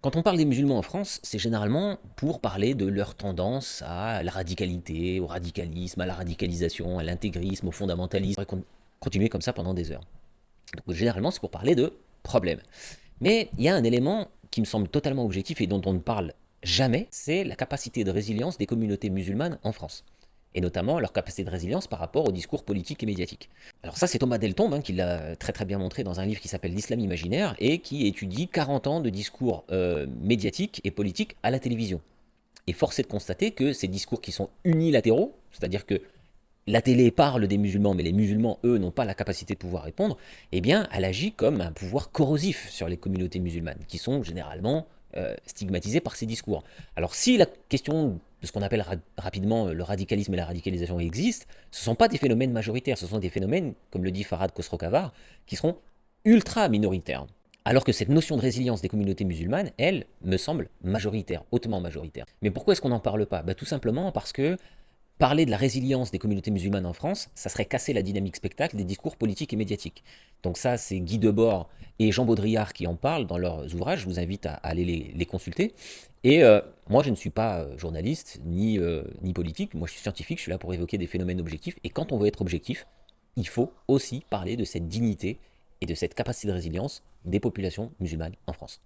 Quand on parle des musulmans en France, c'est généralement pour parler de leur tendance à la radicalité, au radicalisme, à la radicalisation, à l'intégrisme, au fondamentalisme. On pourrait continuer comme ça pendant des heures. Donc généralement, c'est pour parler de problèmes. Mais il y a un élément qui me semble totalement objectif et dont on ne parle jamais, c'est la capacité de résilience des communautés musulmanes en France. Et notamment leur capacité de résilience par rapport au discours politique et médiatique. Alors ça, c'est Thomas Deltombe qui l'a très très bien montré dans un livre qui s'appelle L'Islam imaginaire et qui étudie 40 ans de discours médiatiques et politiques à la télévision. Et force est de constater que ces discours qui sont unilatéraux, c'est-à-dire que la télé parle des musulmans, mais les musulmans, eux, n'ont pas la capacité de pouvoir répondre, eh bien, elle agit comme un pouvoir corrosif sur les communautés musulmanes, qui sont généralement stigmatisées par ces discours. Alors, si la question de ce qu'on appelle rapidement le radicalisme et la radicalisation existe, ce ne sont pas des phénomènes majoritaires, ce sont des phénomènes, comme le dit Farhad Khosrow-Khavar, qui seront ultra minoritaires. Alors que cette notion de résilience des communautés musulmanes, elle, me semble majoritaire, hautement majoritaire. Mais pourquoi est-ce qu'on n'en parle pas? Tout simplement parce que parler de la résilience des communautés musulmanes en France, ça serait casser la dynamique spectacle des discours politiques et médiatiques. Donc ça, c'est Guy Debord et Jean Baudrillard qui en parlent dans leurs ouvrages, je vous invite à aller les consulter. Et moi, je ne suis pas journaliste ni politique, moi je suis scientifique, je suis là pour évoquer des phénomènes objectifs, et quand on veut être objectif, il faut aussi parler de cette dignité et de cette capacité de résilience des populations musulmanes en France.